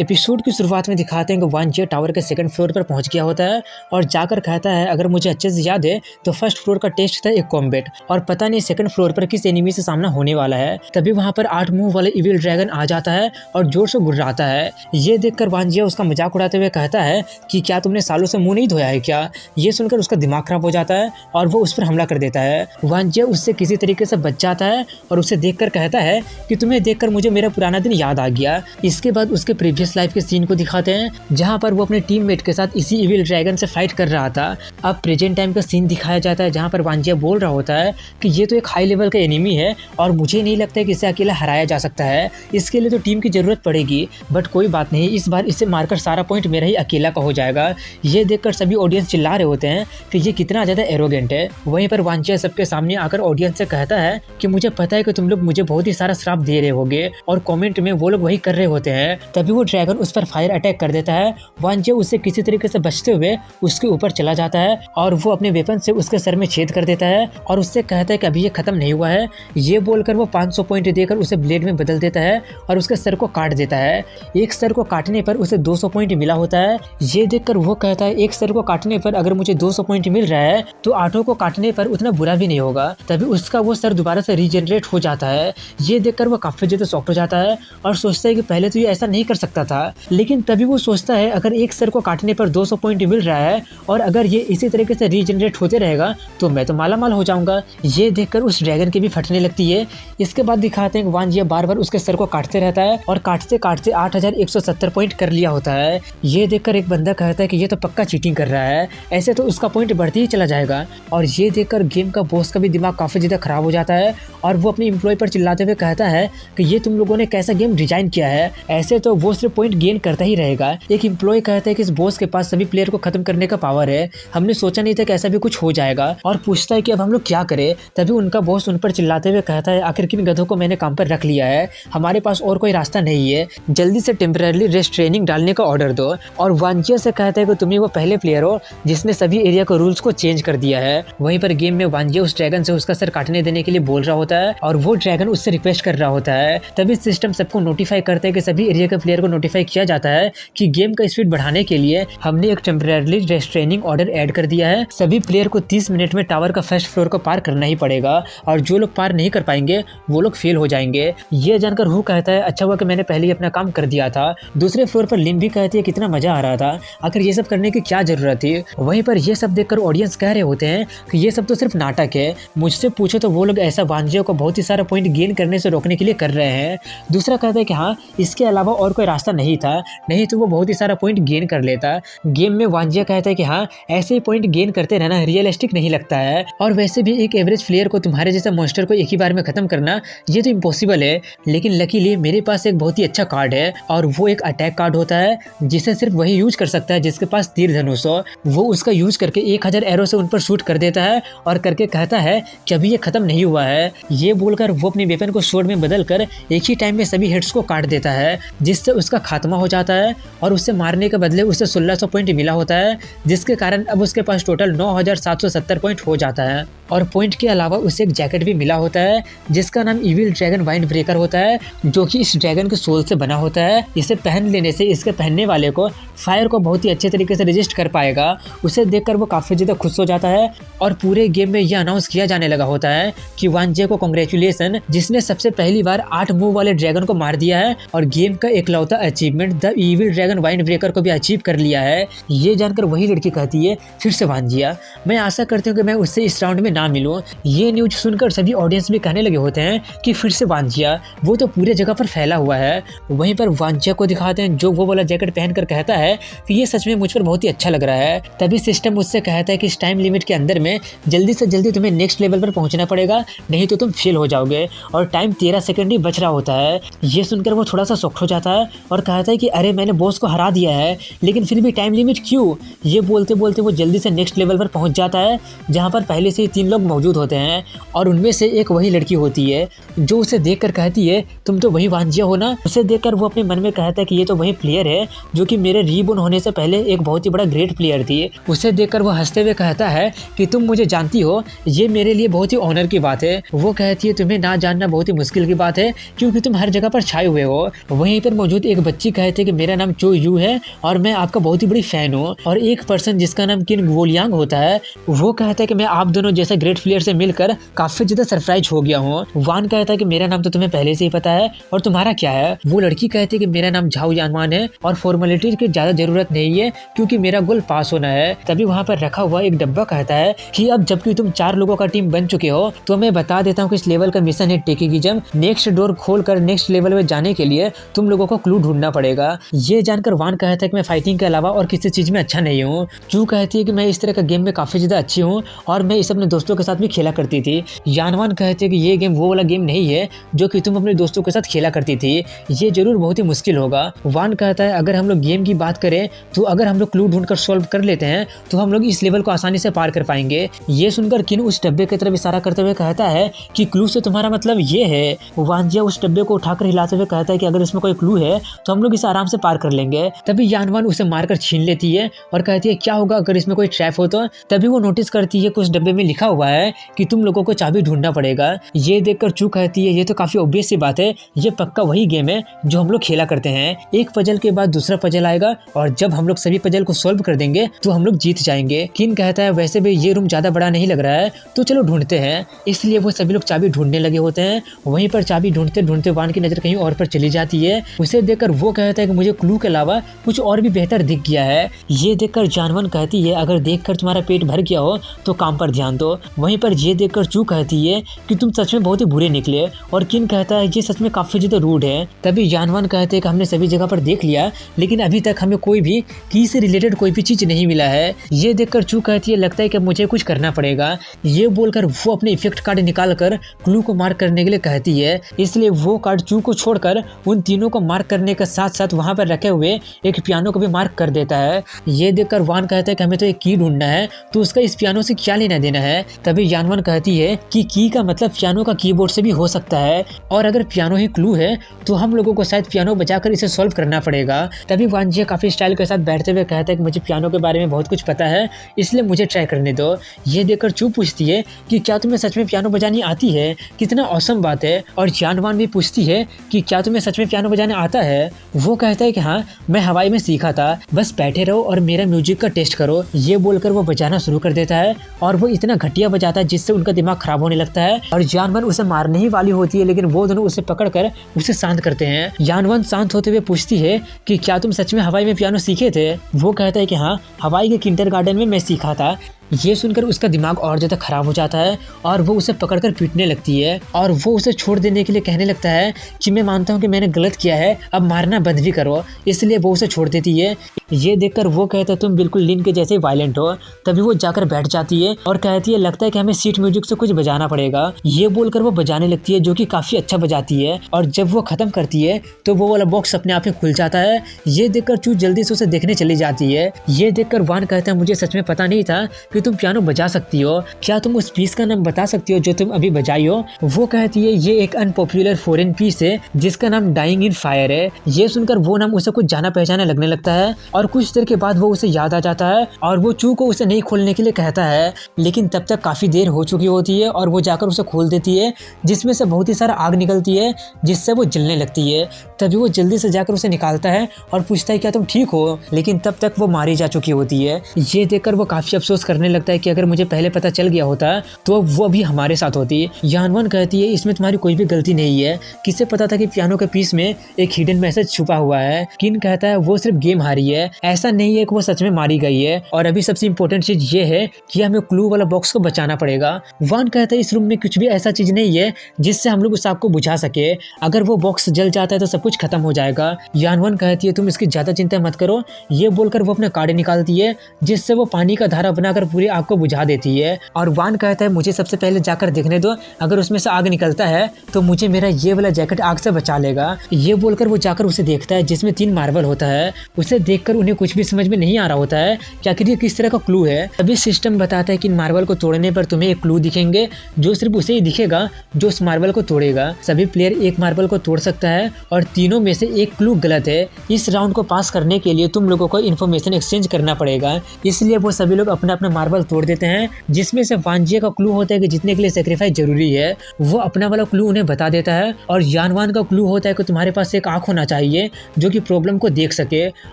Episode की शुरुआत में दिखाते हैं कि वांजिया टावर के सेकंड फ्लोर पर पहुंच गया होता है और जाकर कहता है अगर मुझे अच्छे से याद है तो फर्स्ट फ्लोर का टेस्ट था एक कॉम्बैट और पता नहीं सेकंड फ्लोर पर किस एनिमी से सामना होने वाला है। तभी वहां पर 8 मुंह वाले इविल ड्रैगन आ जाता है और जोर से गुर्राता है। ये देखकर वांजिया उसका मजाक उड़ाते हुए कहता है कि क्या तुमने सालों से मुंह नहीं धोया है क्या। ये सुनकर उसका दिमाग खराब हो जाता है और वो उस पर हमला कर देता है। वांजिया उससे किसी तरीके से बच जाता है और उसे देखकर कहता है कि तुम्हें देखकर मुझे मेरा पुराना दिन याद आ गया। इसके बाद उसके प्रीवियस लाइफ के सीन को दिखाते हैं जहां पर वो अपने टीममेट के साथ इसी इविल ड्रैगन से फाइट कर रहा था। अब प्रेजेंट टाइम का सीन दिखाया जाता है जहां पर वांजिया बोल रहा होता है कि ये तो एक हाई लेवल का एनिमी है और मुझे नहीं लगता है कि इसे अकेला हराया जा सकता है। इसके लिए तो टीम की जरूरत पड़ेगी, बट कोई बात नहीं, इस बार इसे मारकर सारा पॉइंट मेरा ही अकेला का हो जाएगा। ये देखकर सभी ऑडियंस चिल्ला रहे होते हैं कि ये कितना ज्यादा एरोगेंट है। वहीं पर वांजिया सबके सामने आकर ऑडियंस से कहता है कि मुझे पता है कि तुम लोग मुझे बहुत ही सारा श्राप दे रहे होगे और कमेंट में वो लोग वही कर रहे होते हैं। तभी वो ड्रैगन उस पर फायर अटैक कर देता है। वांजिया उससे किसी तरीके से बचते हुए उसके ऊपर चला जाता है और वो अपने वेपन से उसके सर में छेद कर देता है और उससे कहता है कि अभी ये खत्म नहीं हुआ है। ये बोलकर वो 500 पॉइंट देकर उसे ब्लेड में बदल देता है और उसके सर को काट देता है। एक सर को काटने पर उसे 200 पॉइंट मिला होता है। ये देखकर वो कहता है एक सर को काटने पर अगर मुझे 200 पॉइंट मिल रहा है तो 8 को काटने पर उतना बुरा भी नहीं होगा। तभी उसका वो सर दोबारा से रीजनरेट हो जाता है। ये देखकर वो काफी ज्यादा शॉक्ड हो जाता है और सोचता है कि पहले तो ये ऐसा नहीं कर सकता था, लेकिन तभी वो सोचता है अगर एक सर को काटने पर 200 पॉइंट मिल रहा है और अगर ये इसी तरीके से रीजनरेट होते रहेगा तो मैं तो माला माल हो जाऊंगा। ये देखकर उस ड्रैगन की भी फटने लगती है। इसके बाद दिखाते हैं कि वांजिया बार बार उसके सर को काटते रहता है और काटते काटते 8170 पॉइंट कर लिया होता है। ये देखकर एक बंदा कहता है कि ये तो पक्का चीटिंग कर रहा है, ऐसे तो उसका पॉइंट बढ़ते ही चला जाएगा। और ये देखकर गेम का बॉस का भी दिमाग काफी ज्यादा खराब हो जाता है और वो अपने एम्प्लॉय पर चिल्लाते हुए कहता है कि ये तुम लोगों ने कैसा गेम डिजाइन किया है, ऐसे तो वो सिर्फ पॉइंट गेन करता ही रहेगा। एक एम्प्लॉय कहता है कि इस बॉस के पास सभी प्लेयर को खत्म करने का पावर है, हमने सोचा नहीं था कि ऐसा भी कुछ हो जाएगा, और पूछता है कि अब हम लोग क्या करें। तभी उनका बॉस उन पर चिल्लाते हुए कहता है आखिर किन गधों को मैंने काम पर रख लिया है, हमारे पास और कोई रास्ता नहीं है, जल्दी से टेम्पररी रेस्ट ट्रेनिंग डालने का ऑर्डर दो। और वांजिया से कहता है कि तुम ही वो पहले प्लेयर हो जिसने सभी एरिया के रूल्स को चेंज कर दिया है। वहीं पर गेम में वांजिया उस ड्रैगन से उसका सर काटने देने के लिए बोल रहा होता है और वो ड्रैगन उससे रिक्वेस्ट कर रहा होता है। तभी सिस्टम सबको नोटिफाई करता है कि सभी एरिया के प्लेयर को नोटिफाई किया जाता है कि गेम का स्पीड बढ़ाने के लिए हमने एक टेम्पररी रेस्ट्रेनिंग ऑर्डर ऐड कर दिया है। सभी प्लेयर को 30 मिनट में टावर का फर्स्ट फ्लोर को पार करना ही पड़ेगा और जो लोग पार नहीं कर पाएंगे वो लोग फेल हो जाएंगे। ये जानकर हु कहता है अच्छा हुआ कि मैंने पहले ही अपना काम कर दिया था। दूसरे फ्लोर पर लिन भी कहती है कितना मजा आ रहा था, आखिर ये सब करने की क्या जरूरत थी। वहीं पर ये सब देखकर ऑडियंस कह रहे होते हैं कि ये सब तो सिर्फ नाटक है, मुझसे पूछो तो वो लोग ऐसा वांजिया को बहुत ही सारा पॉइंट गेन करने से रोकने के लिए कर रहे हैं। दूसरा कहता है कि हाँ, इसके अलावा और कोई रास्ता नहीं था, नहीं तो वो बहुत ही सारा पॉइंट गेन कर लेता। गेम में वांजिया कहता है कि हाँ, ऐसे ही पॉइंट गेन करते रहना रियलिस्टिक नहीं लगता है, और वैसे भी एक एवरेज प्लेयर को तुम्हारे जैसे मॉन्स्टर को एक ही बार में खत्म करना ये तो इम्पॉसिबल है। लेकिन लकीली मेरे पास एक बहुत ही अच्छा कार्ड है और वो एक अटैक कार्ड होता है जिसे सिर्फ वही यूज कर सकता है जिसके पास तीर धनुष हो। वो उसका यूज करके 1000 एरो से उन पर शूट कर देता है और करके कहता है कि अभी ये खत्म नहीं हुआ है। ये बोलकर वो अपने वेपन को स्वॉर्ड में बदल कर एक ही टाइम में सभी हेड्स को काट देता है जिससे उसका खात्मा हो जाता है और उससे मारने के बदले उसे 1600 पॉइंट मिला होता है, जिसके कारण अब उसके पास टोटल 9770 पॉइंट हो जाता है। और पॉइंट के अलावा उसे एक जैकेट भी मिला होता है जिसका नाम इविल ड्रैगन वाइंड ब्रेकर होता है, जो कि इस ड्रैगन के सोल से बना होता है। इसे पहन लेने से इसके पहनने वाले को फायर को बहुत ही अच्छे तरीके से रेजिस्ट कर पाएगा। उसे देखकर वो काफी ज्यादा खुश हो जाता है और पूरे गेम में यह अनाउंस किया जाने लगा होता है कि वांजिया को कांग्रेचुलेशन, जिसने सबसे पहली बार 8 मुंह वाले ड्रैगन को मार दिया है और गेम का एकलौता achievement the evil dragon wind breaker को भी अचीव कर लिया है। ये जानकर वही लड़की कहती है फिर से वांजिया, मैं आशा करती हूँ कि मैं उससे इस राउंड में ना मिलूं। ये न्यूज सुनकर सभी ऑडियंस भी कहने लगे होते हैं कि फिर से वांजिया, वो तो पूरे जगह पर फैला हुआ है। वहीं पर वांजिया को दिखाते हैं जो वो वाला जैकेट पहनकर कहता है कि ये सच में मुझ पर बहुत ही अच्छा लग रहा है। तभी सिस्टम उससे कहता है कि इस टाइम लिमिट के अंदर में जल्दी से जल्दी तुम्हें नेक्स्ट लेवल पर पहुंचना पड़ेगा, नहीं तो तुम फेल हो जाओगे, और टाइम 13 सेकंड ही बच रहा होता है। ये सुनकर वो थोड़ा सा शॉक हो जाता है और कहता है कि अरे मैंने बॉस को हरा दिया है लेकिन फिर भी टाइम लिमिट क्यों। ये बोलते बोलते वो जल्दी से नेक्स्ट लेवल पर पहुंच जाता है जहां पर पहले से ही 3 लोग मौजूद होते हैं और उनमें से एक वही लड़की होती है जो उसे देखकर कहती है तुम तो वही वांजिया हो ना। उसे देखकर वो अपने मन में कहता है कि ये तो वही प्लेयर है जो कि मेरे रीबोर्न होने से पहले एक बहुत ही बड़ा ग्रेट प्लेयर थी। उसे देखकर वो हंसते हुए कहता है कि तुम मुझे जानती हो, ये मेरे लिए बहुत ही ऑनर की बात है। वो कहती है तुम्हें ना जानना बहुत ही मुश्किल की बात है क्योंकि तुम हर जगह पर छाए हुए हो। वहीं पर मौजूद एक बच्ची कहते हैं कि मेरा नाम चो यू है और मैं आपका बहुत ही बड़ी फैन हूँ। और एक पर्सन जिसका नाम किन वोलियांग होता है वो कहता है कि मैं आप दोनों जैसे ग्रेट प्लेयर से मिलकर काफी ज्यादा सरप्राइज हो गया हूँ। वान कहता है कि मेरा नाम तो तुम्हें पहले से ही पता है और तुम्हारा क्या है। वो लड़की कहती है कि मेरा नाम झाओ यानवान है और फॉर्मेलिटी की ज्यादा जरूरत नहीं है क्योंकि मेरा गोल पास होना है। तभी वहाँ पर रखा हुआ एक डब्बा कहता है कि अब जबकि तुम 4 लोगों का टीम बन चुके हो तो मैं बता देता हूँ कि इस लेवल का मिशन है टेकिगिजम। नेक्स्ट डोर खोलकर नेक्स्ट लेवल में जाने के लिए तुम लोगों को क्लू ढूंढना पड़ेगा। ये जानकर वान कहता है कि मैं फाइटिंग के अलावा और किसी चीज में अच्छा नहीं हूँ। चू कहती है कि मैं इस तरह का गेम में काफी ज्यादा अच्छी हूँ और मैं इस अपने दोस्तों के साथ भी खेला करती थी। यानवान कहते हैं कि ये गेम वो वाला गेम नहीं है जो कि तुम अपने दोस्तों के साथ खेला करती थी, ये जरूर बहुत ही मुश्किल होगा। वान कहता है अगर हम लोग गेम की बात करें तो अगर हम लोग क्लू ढूंढकर सॉल्व कर लेते हैं तो हम लोग इस लेवल को आसानी से पार कर पाएंगे। ये सुनकर किन उस डब्बे की तरफ इशारा करते हुए कहता है कि क्लू से तुम्हारा मतलब ये है। वानजिया उस डब्बे को उठाकर हिलाते हुए कहता है कि अगर इसमें कोई क्लू है तो हम लोग इसे आराम से पार कर लेंगे। तभी यानवान उसे मारकर छीन लेती है और कहती है क्या होगा अगर इसमें कोई ट्रैप हो तो। तभी वो नोटिस करती है कि उस डब्बे में लिखा हुआ है कि तुम लोगों को चाबी ढूंढना पड़ेगा। ये देखकर चू कहती है ये तो काफी ऑब्वियस सी बात है, ये पक्का वही गेम है जो हम लोग खेला करते हैं। एक पजल के बाद दूसरा पजल आएगा और जब हम लोग सभी पजल को सॉल्व कर देंगे तो हम लोग जीत जाएंगे। किन कहता है वैसे भी ये रूम ज्यादा बड़ा नहीं लग रहा है तो चलो ढूंढते हैं। इसलिए वो सभी लोग चाबी ढूंढने लगे होते हैं। वहीं पर चाबी ढूंढते ढूंढते वान की नजर कहीं और पर चली जाती है। उसे देखकर वो कहता है कि मुझे क्लू के अलावा कुछ और भी बेहतर दिख गया है। ये देखकर जानवन कहती है अगर देखकर तुम्हारा पेट भर गया हो तो काम पर ध्यान दो। वहीं पर ये देखकर चू कहती है कि तुम सच में बहुत ही बुरे निकले। और किन कहता है ये सच में काफी ज्यादा रूड है। तभी जानवन कहते हैं कि हमने सभी जगह पर देख लिया लेकिन अभी तक हमें कोई भी की से रिलेटेड कोई भी चीज नहीं मिला है। ये देखकर चू कहती है लगता है कि मुझे कुछ करना पड़ेगा। ये बोलकर वो अपने इफेक्ट कार्ड निकाल कर क्लू को मार्क करने के लिए कहती है। इसलिए वो कार्ड चू को छोड़कर उन तीनों को मार्क करने के साथ साथ वहां पर रखे हुए एक पियानो को भी मार्क कर देता है। ये देखकर वान कहता है कि हमें तो एक की ढूंढना है तो उसका इस पियानो से क्या लेना देना है। तभी यानवन कहती है कि की का मतलब पियानो का कीबोर्ड से भी हो सकता है और अगर पियानो ही क्लू है तो हम लोगों को शायद पियानो बजाकर इसे सॉल्व करना पड़ेगा। तभी वानजिया काफी स्टाइल के साथ बैठते हुए कहता है कि मुझे पियानो के बारे में बहुत कुछ पता है इसलिए मुझे ट्राई करने दो। ये देखकर चू पूछती है कि क्या तुम्हें सच में पियानो बजानी आती है, कितना औसम बात है। और जानवान भी पूछती है कि क्या तुम्हें सच में पियानो बजाने आता है। वो कहता है कि हाँ मैं हवाई में सीखा था, बस बैठे रहो और मेरा म्यूजिक का टेस्ट करो। ये बोलकर वो बजाना शुरू कर देता है और वो इतना घटिया बजाता है जिससे उनका दिमाग खराब होने लगता है और जानवन उसे मारने ही वाली होती है लेकिन वो दोनों उसे पकड़कर उसे शांत करते हैं। जानवन शांत होते हुए पूछती है कि क्या तुम सच में हवाई में पियानो सीखे थे। वो कहता है कि हाँ हवाई के किंडरगार्टन में मैं सीखा था। ये सुनकर उसका दिमाग और ज़्यादा खराब हो जाता है और वो उसे पकड़कर पीटने लगती है और वो उसे छोड़ देने के लिए कहने लगता है कि मैं मानता हूँ कि मैंने गलत किया है, अब मारना बंद भी करो। इसलिए वो उसे छोड़ देती है। ये देखकर वो कहता है तुम बिल्कुल लिन के जैसे वायलेंट हो। तभी वो जाकर बैठ जाती है और कहती है लगता है कि हमें सीट म्यूजिक से कुछ बजाना पड़ेगा। ये बोलकर वो बजाने लगती है जो कि काफी अच्छा बजाती है और जब वो खत्म करती है तो वो वाला बॉक्स अपने आप ही खुल जाता है। ये देखकर चू जल्दी से उसे देखने चली जाती है। ये देखकर वान कहता है मुझे सच में पता नहीं था कि तुम पियानो बजा सकती हो, क्या तुम उस पीस का नाम बता सकती हो जो तुम अभी बजाई हो। वो कहती है ये एक अनपॉपुलर फॉरेन पीस है जिसका नाम डाइंग इन फायर है। ये सुनकर वो नाम उसे कुछ जाना पहचाना लगने लगता है और कुछ देर के बाद वो उसे याद आ जाता है और वो चू को उसे नहीं खोलने के लिए कहता है लेकिन तब तक काफी देर हो चुकी होती है और वो जाकर उसे खोल देती है जिसमें से बहुत ही सारा आग निकलती है जिससे वो जलने लगती है। तभी वो जल्दी से जाकर उसे निकालता है और पूछता है क्या तुम ठीक हो, लेकिन तब तक वो मारी जा चुकी होती है। ये देखकर वो काफी अफसोस करने लगता है कि अगर मुझे पहले पता चल गया होता तो वो भी हमारे साथ होती। यानवन कहती है इसमें तुम्हारी कोई भी गलती नहीं है, किसे पता था कि पियानो के पीस में एक हिडन मैसेज छुपा हुआ है। किन कहता है वो सिर्फ गेम हारी है, ऐसा नहीं है कि वो सच में मारी गई है और अभी सबसे इम्पोर्टेंट चीज ये है कि हमें क्लू वाला बॉक्स को बचाना पड़ेगा। वान कहता है इस रूम में कुछ भी ऐसा चीज नहीं है जिससे हम लोग उस आग को बुझा सके, अगर वो बॉक्स जल जाता है तो सब कुछ खत्म हो जाएगा। यानवन कहती है तुम इसकी ज्यादा चिंता मत करो। ये बोलकर वो अपने कार्ड निकालती है जिससे वो पानी का धारा बनाकर पूरी आग को बुझा देती है और वान कहता है मुझे सबसे पहले जाकर देखने दो, अगर उसमें से आग निकलता है तो मुझे मेरा ये वाला जैकेट आग से बचा लेगा। ये बोलकर वो जाकर उसे देखता है जिसमें 3 मार्बल होता है। उसे देखकर उन्हें कुछ भी समझ में नहीं आ रहा होता है कि आखिर ये किस तरह का क्लू है। तभी सिस्टम बताता है कि इन मार्बल को तोड़ने पर तुम्हें एक क्लू दिखेंगे जो सिर्फ उसे ही दिखेगा जो उस मार्बल को तोड़ेगा। सभी प्लेयर एक मार्बल को तोड़ सकता है और तीनों में से एक क्लू गलत है। इस राउंड को पास करने के लिए तुम लोगों को इन्फॉर्मेशन एक्सचेंज करना पड़ेगा, इसलिए वो सभी लोग अपने अपने मार्बल तोड़ देते हैं, जिसमें से वांजिया का क्लू होता है कि जीतने के लिए सेक्रीफाइस जरूरी है। वो अपना वाला क्लू उन्हें बता देता है और यानवान का क्लू होता है कि तुम्हारे पास एक आंख होना चाहिए जो कि प्रॉब्लम को देख सके,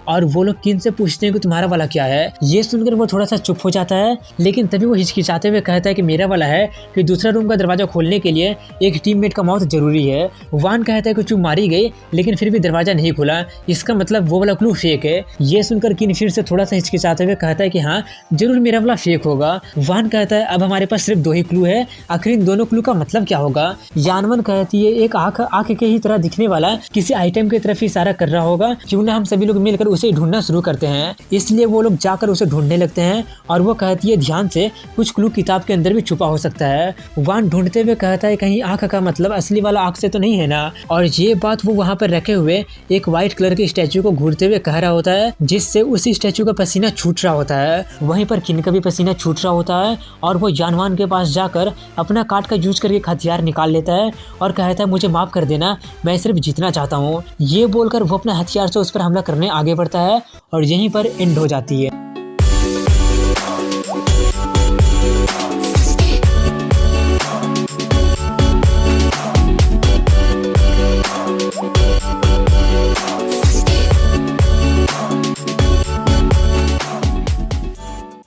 और वो लोग किन से पूछते हैं कि तुम्हारा वाला क्या है। ये सुनकर वो थोड़ा सा चुप हो जाता है, लेकिन तभी वो हिचकिचाते हुए कहता है कि मेरा वाला है कि दूसरा रूम का दरवाजा खोलने के लिए एक टीममेट का मौत जरूरी है। वान कहता है कि चुप मारी गई लेकिन फिर भी दरवाजा नहीं खुला, इसका मतलब वो वाला क्लू फेक है। ये सुनकर किन फिर से थोड़ा सा हिचकिचाते हुए कहता है कि हाँ जरूर मेरा वाला फेक होगा। वान कहता है अब हमारे पास सिर्फ 2 ही क्लू है, आखिर इन दोनों क्लू का मतलब क्या होगा। यानवन कहती है एक आंख के ही तरह दिखने वाला किसी आइटम की तरफ इशारा कर रहा होगा, क्यों ना हम सभी लोग मिलकर उसे ढूंढना शुरू करते हैं। इसलिए वो लोग जाकर उसे ढूंढने लगते हैं और वो कहती है ध्यान से, कुछ क्लू किताब के अंदर भी छुपा हो सकता है। वान ढूंढते हुए कहता है कहीं आंख का मतलब असली वाला आंख से तो नहीं है ना। और ये बात वो वहाँ पर रखे हुए एक व्हाइट कलर के स्टैचू को घूरते हुए कह रहा होता है, जिससे उसी स्टैचू का पसीना छूट रहा होता है। वहीं पर किन का भी पसीना छूट रहा होता है और वो यानवान के पास जाकर अपना काट का यूज करके हथियार निकाल लेता है और कहता है मुझे माफ कर देना, मैं सिर्फ जीतना चाहता हूँ। ये बोलकर वो अपना हथियार से उस पर हमला करने आगे बढ़ता है और यहीं पर एंड हो जाती है।